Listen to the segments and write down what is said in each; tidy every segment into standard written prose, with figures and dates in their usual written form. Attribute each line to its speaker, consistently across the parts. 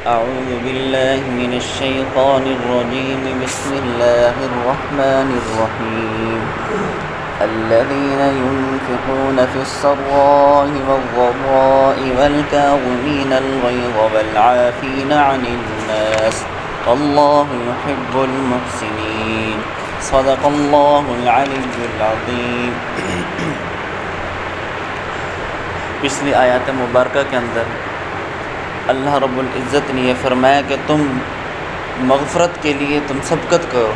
Speaker 1: أعوذ بالله من الشيطان الرجيم بسم الله الرحمن الرحيم الذين ينفقون في السراء والضراء والكاظمين الغيظ والعافين عن الناس والله يحب المحسنين صدق الله العلي العظيم۔ پچھلی آیات مبارکہ کے اندر اللہ رب العزت نے یہ فرمایا کہ تم مغفرت کے لیے تم سبقت کرو،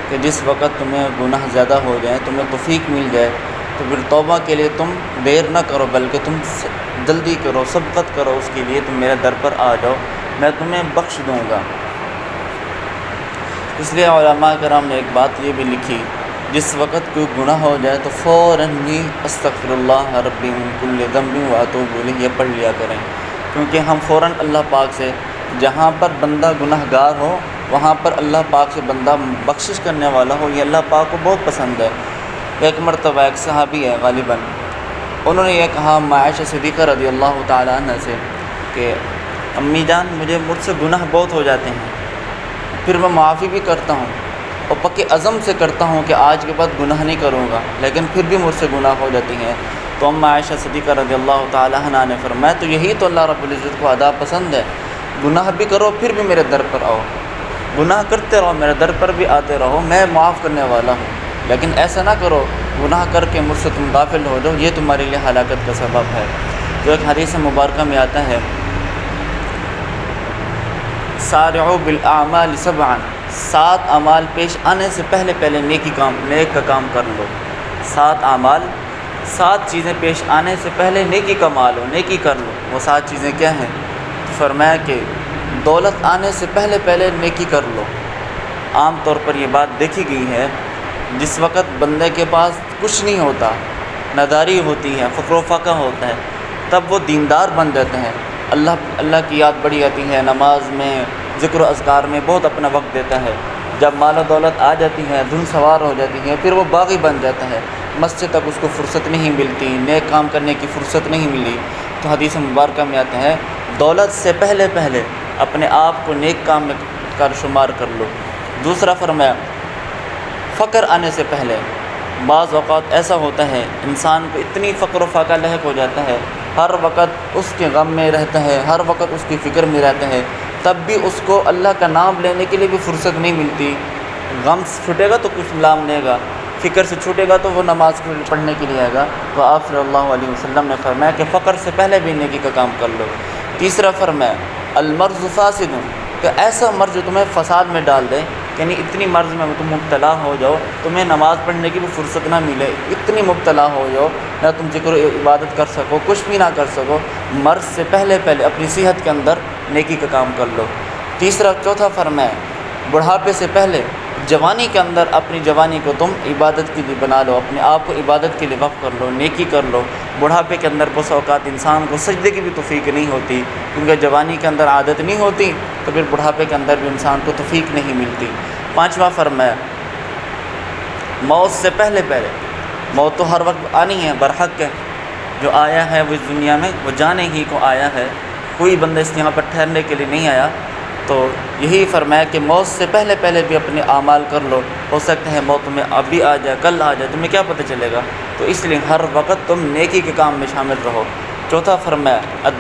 Speaker 1: کہ جس وقت تمہیں گناہ زیادہ ہو جائیں، تمہیں توفیق مل جائے تو پھر توبہ کے لیے تم دیر نہ کرو، بلکہ تم جلدی کرو، سبقت کرو اس کے لیے، تم میرے در پر آ جاؤ، میں تمہیں بخش دوں گا۔ اس لیے علماء کرام نے ایک بات یہ بھی لکھی، جس وقت کوئی گناہ ہو جائے تو فوراً ہی استغفر اللہ ربی من کل ذنب واتوب الیہ یہ پڑھ لیا کریں، کیونکہ ہم فوراً اللہ پاک سے، جہاں پر بندہ گناہ گار ہو وہاں پر اللہ پاک سے بندہ بخشش کرنے والا ہو، یہ اللہ پاک کو بہت پسند ہے۔ ایک مرتبہ ایک صحابی ہے غالباً، انہوں نے یہ کہا عائشہ صدیقہ رضی اللہ تعالیٰ عنہ سے کہ امی جان مجھ سے گناہ بہت ہو جاتے ہیں، پھر میں معافی بھی کرتا ہوں اور پکے عزم سے کرتا ہوں کہ آج کے بعد گناہ نہیں کروں گا، لیکن پھر بھی مجھ سے گناہ ہو جاتی ہیں۔ تو عائشہ صدیقہ رضی اللہ تعالیٰ عنہ نے فرمایا تو یہی تو اللہ رب العزت کو ادا پسند ہے، گناہ بھی کرو پھر بھی میرے در پر آؤ، گناہ کرتے رہو میرے در پر بھی آتے رہو، میں معاف کرنے والا ہوں، لیکن ایسا نہ کرو گناہ کر کے مجھ سے تم غافل ہو جاؤ، یہ تمہارے لیے ہلاکت کا سبب ہے۔ تو ایک حدیث مبارکہ میں آتا ہے سارعوا بالاعمال سبعا، 7 اعمال پیش آنے سے پہلے نیک کا کام کر لو۔ 7 اعمال، 7 چیزیں پیش آنے سے پہلے نیکی کما لو، نیکی کر لو۔ وہ 7 چیزیں کیا ہیں؟ فرمایا کہ دولت آنے سے پہلے نیکی کر لو۔ عام طور پر یہ بات دیکھی گئی ہے، جس وقت بندے کے پاس کچھ نہیں ہوتا، نداری ہوتی ہے، فقر و فاقہ ہوتا ہے، تب وہ دیندار بن جاتے ہیں، اللہ کی یاد بڑی آتی ہے، نماز میں، ذکر و اذکار میں بہت اپنا وقت دیتا ہے۔ جب مال و دولت آ جاتی ہے، دھن سوار ہو جاتی ہے، پھر وہ باغی بن جاتا ہے، مسجد تک اس کو فرصت نہیں ملتی، نیک کام کرنے کی فرصت نہیں ملی۔ تو حدیث مبارکہ میں آتا ہے دولت سے پہلے اپنے آپ کو نیک کام میں کر شمار کر لو۔ دوسرا فرمایا فقر آنے سے پہلے، بعض اوقات ایسا ہوتا ہے انسان کو اتنی فقر و فاقہ لاحق ہو جاتا ہے، ہر وقت اس کے غم میں رہتا ہے، ہر وقت اس کی فکر میں رہتا ہے، تب بھی اس کو اللہ کا نام لینے کے لیے بھی فرصت نہیں ملتی۔ غم سے چھوٹے گا تو کچھ نام لے گا، فکر سے چھوٹے گا تو وہ نماز پڑھنے کے لیے آئے گا۔ تو آپ صلی اللہ علیہ وسلم نے فرمایا کہ فقر سے پہلے بھی نیکی کا کام کر لو۔ تیسرا فرمایا المرض فاسد، کہ ایسا مرض جو تمہیں فساد میں ڈال دے، یعنی اتنی مرض میں تم مبتلا ہو جاؤ تمہیں نماز پڑھنے کی بھی فرصت نہ ملے، اتنی مبتلا ہو جاؤ نہ تم ذکر و عبادت کر سکو، کچھ بھی نہ کر سکو، مرض سے پہلے اپنی صحت کے اندر نیکی کا کام کر لو۔ چوتھا فرمایا بڑھاپے سے پہلے جوانی کے اندر اپنی جوانی کو تم عبادت کے لیے بنا لو، اپنے آپ کو عبادت کے لیے وقف کر لو، نیکی کر لو۔ بڑھاپے کے اندر بس اوقات انسان کو سجدے کی بھی توفیق نہیں ہوتی، کیونکہ جوانی کے اندر عادت نہیں ہوتی، تو پھر بڑھاپے کے اندر بھی انسان کو توفیق نہیں ملتی۔ پانچواں فرمایا موت سے پہلے موت تو ہر وقت آنی ہے، برحق ہے، جو آیا ہے وہ اس دنیا میں وہ جانے ہی کو آیا ہے، کوئی بندہ اس یہاں پر ٹھہرنے کے لیے نہیں آیا۔ تو یہی فرمایا کہ موت سے پہلے بھی اپنے اعمال کر لو، ہو سکتا ہے موت تمہیں ابھی آ جائے، کل آ جائے، تمہیں کیا پتہ چلے گا، تو اس لیے ہر وقت تم نیکی کے کام میں شامل رہو۔ چوتھا فرمایا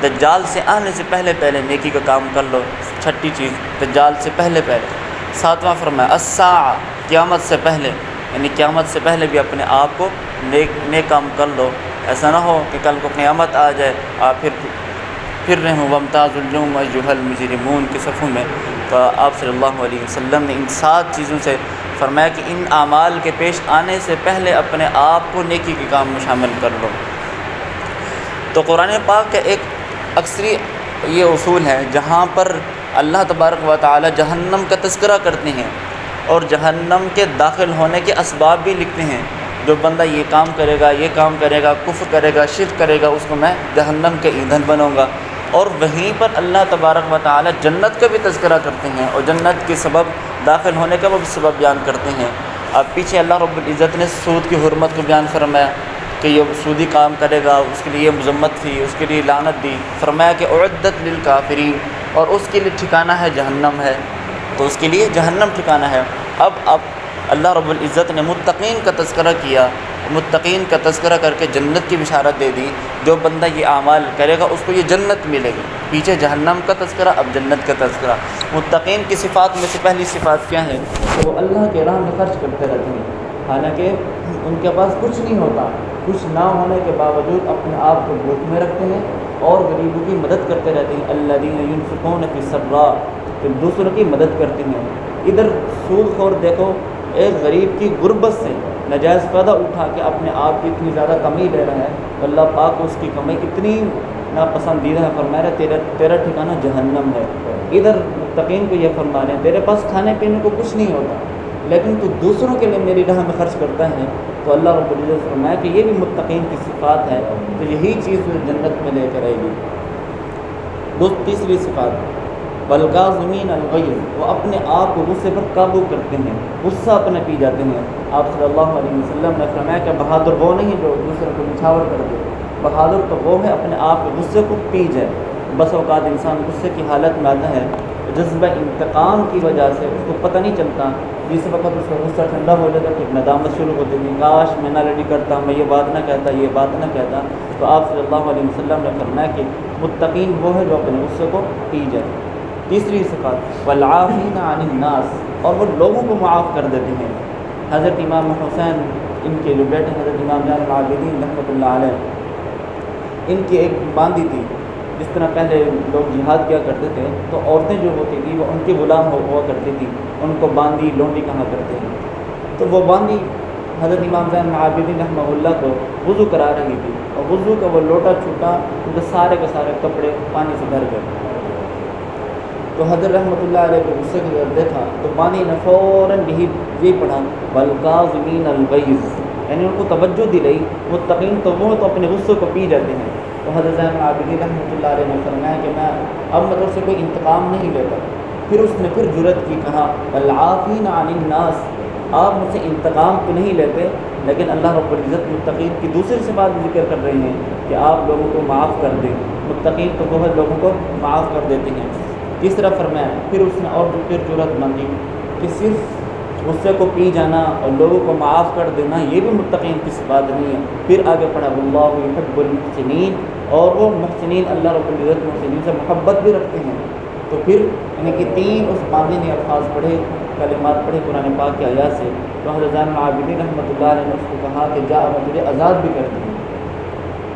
Speaker 1: دجال سے آنے سے پہلے نیکی کا کام کر لو، چھٹی چیز دجال سے پہلے۔ ساتواں فرمایا الساعہ، قیامت سے پہلے، یعنی قیامت سے پہلے بھی اپنے آپ کو نیک کام کر لو، ایسا نہ ہو کہ کل کو قیامت آ جائے آپ پھر رہے ہوں وامتاز اليوم ایھا المجرمون کے صفوں میں۔ تو آپ صلی اللہ علیہ وسلم نے ان 7 چیزوں سے فرمایا کہ ان اعمال کے پیش آنے سے پہلے اپنے آپ کو نیکی کے کام میں شامل کر لو۔ تو قرآن پاک کا ایک اکثری یہ اصول ہے، جہاں پر اللہ تبارک و تعالی جہنم کا تذکرہ کرتے ہیں اور جہنم کے داخل ہونے کے اسباب بھی لکھتے ہیں، جو بندہ یہ کام کرے گا، کفر کرے گا، شرک کرے گا، اس کو میں جہنم کے ایندھن بنوں گا۔ اور وہیں پر اللہ تبارک و تعالی جنت کا بھی تذکرہ کرتے ہیں اور جنت کے سبب داخل ہونے کا وہ بھی سبب بیان کرتے ہیں۔ اب پیچھے اللہ رب العزت نے سود کی حرمت کو بیان فرمایا کہ یہ سودی کام کرے گا اس کے لیے مذمت تھی، اس کے لیے لعنت دی، فرمایا کہ اعدت للکافرین، اور اس کے لیے ٹھکانہ ہے جہنم ہے، تو اس کے لیے جہنم ٹھکانہ ہے۔ اب اللہ رب العزت نے متقین کا تذکرہ کیا، متقین کا تذکرہ کر کے جنت کی بشارت دے دی۔ جو بندہ یہ اعمال کرے گا اس کو یہ جنت ملے گی۔ پیچھے جہنم کا تذکرہ، اب جنت کا تذکرہ۔ متقین کی صفات میں سے پہلی صفات کیا ہے کہ وہ اللہ کے راہ میں خرچ کرتے رہتے ہیں، حالانکہ ان کے پاس کچھ نہیں ہوتا، کچھ نہ ہونے کے باوجود اپنے آپ کو بھوک میں رکھتے ہیں اور غریبوں کی مدد کرتے رہتے ہیں۔ الذین ينفقون فی السراء، پھر دوسروں کی مدد کرتے ہیں۔ ادھر سود خور دیکھو، ایک غریب کی غربت سے ناجائز فائدہ اٹھا کے اپنے آپ کی اتنی زیادہ کمی لے رہا ہے، تو اللہ پاک اس کی کمائی اتنی ناپسندیدہ ہے، فرما رہے تیرا ٹھکانہ جہنم ہے۔ ادھر متقین کو یہ فرما رہے ہیں تیرے پاس کھانے پینے کو کچھ نہیں ہوتا، لیکن تو دوسروں کے لیے میری راہ میں خرچ کرتا ہے، تو اللہ رب العزت فرمایا کہ یہ بھی متقین کی صفات ہے، تو یہی چیز جنت میں لے کر آئے گی۔ تیسری صفات والکاظمین الغیظ، وہ اپنے آپ کو غصے پر قابو کرتے ہیں، غصہ اپنا پی جاتے ہیں۔ آپ صلی اللہ علیہ وسلم نے فرمایا کہ بہادر وہ نہیں جو دوسرے کو نچھاور کر دے، بہادر تو وہ ہے اپنے آپ کے غصے کو پی جائے۔ بس اوقات انسان غصے کی حالت میں آتا ہے، جذبہ انتقام کی وجہ سے اس کو پتہ نہیں چلتا، جس وقت اس کا غصہ ٹھنڈا ہو جاتا پھر ندامت شروع ہوتی تھی، کاش میں نہ لڑی کرتا، میں یہ بات نہ کہتا، یہ بات نہ کہتا۔ تو آپ صلی اللہ علیہ وسلم نے فرمایا کہ متقین وہ ہے جو اپنے غصے کو پی جائے۔ تیسری صفات والعافین عن الناس، اور وہ لوگوں کو معاف کر دیتے ہیں۔ حضرت امام حسین، ان کے جو بیٹے حضرت امام زین العابدین رحمۃ اللہ علیہ، ان کی ایک باندی تھی۔ جس طرح پہلے لوگ جہاد کیا کرتے تھے تو عورتیں جو ہوتی تھیں وہ ان کی غلام ہوا کرتی تھی، ان کو باندی لونڈی کہا کرتے ہیں۔ تو وہ باندی حضرت امام زین العابدین رحمہ اللہ کو وضو کرا رہی تھی، اور وضو کا وہ لوٹا چھوٹا ان کے سارے کے سارے کپڑے پانی سے بھر گئے۔ تو حضرت رحمۃ اللہ علیہ کو غصے کی طرف دیکھا تو باندی نے فوراً یہ پڑھا والکاظمین الغیظ، یعنی ان کو توجہ دلائی۔ متقین تو وہ تو اپنے غصے کو پی جاتے ہیں۔ تو حضرت زین العابدین رحمۃ اللہ علیہ نے فرمایا کہ میں اب مطلب سے کوئی انتقام نہیں لیتا۔ پھر اس نے پھر جرأت کی، کہا والعافین عن الناس، آپ مجھ سے انتقام تو نہیں لیتے، لیکن اللہ رب العزت متقین کی دوسری صفات ذکر کر رہے ہیں کہ آپ لوگوں کو معاف کر دیں۔ متقین تو وہ لوگوں کو معاف کر دیتے ہیں۔ تیسرا فرمایا، پھر اس نے اور پھر جرأت مانگی کہ صرف غصے کو پی جانا اور لوگوں کو معاف کر دینا یہ بھی متقین کی صفات نہیں ہے۔ پھر آگے پڑھا واللہ یحب المحسنین، اور وہ محسنین اللہ رب العزت محسنین سے محبت بھی رکھتے ہیں۔ تو پھر یعنی کہ تین اس باندی نے الفاظ پڑھے، کلمات پڑھے قرآن پاک کی آیات سے۔ تو حضرت زین العابدین رحمۃ اللہ علیہ نے اس کو کہا کہ جا میں تجھے آزاد بھی کر دوں۔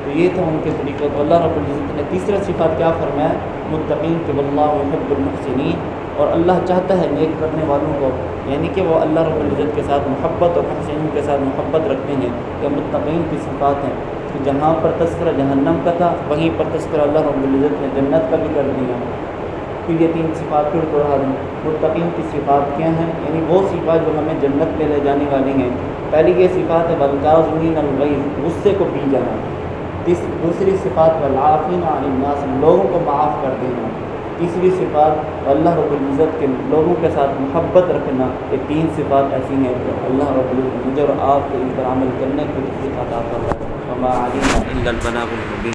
Speaker 1: تو یہ تھا ان کے طریقہ۔ تو اللہ رب العزت نے تیسرا صفات کیا فرمایا؟ متقین کہ واللہ یحب المحسنین، اور اللہ چاہتا ہے نیک کرنے والوں کو، یعنی کہ وہ اللہ رب العزت کے ساتھ محبت اور محسنین کے ساتھ محبت رکھتے ہیں۔ یہ متقین کی صفات ہیں۔ کہ جہاں پر تذکرہ جہنم کا تھا وہیں پر تذکرہ اللہ رب العزت نے جنت کا بھی کر دیا۔ پھر یہ تین صفات پھر دوہرا دیں۔ متقین کی صفات کیا ہیں؟ یعنی وہ صفات جو ہمیں جنت میں لے جانے والی ہیں۔ پہلی یہ صفات ہے والکاظمین الغیظ، غصے کو پی جانا۔ دوسری صفات والعافین عن الناس، لوگوں کو معاف کر دینا۔ تیسری صفات اللہ رب العزت کے لوگوں کے ساتھ محبت رکھنا۔ یہ تین صفات ایسی ہیں کہ اللہ رب العزت مجھے اور آپ کو ان پر عمل کرنے کی توفیق عطا فرمائے۔ وما علینا الا البلاغ المبین۔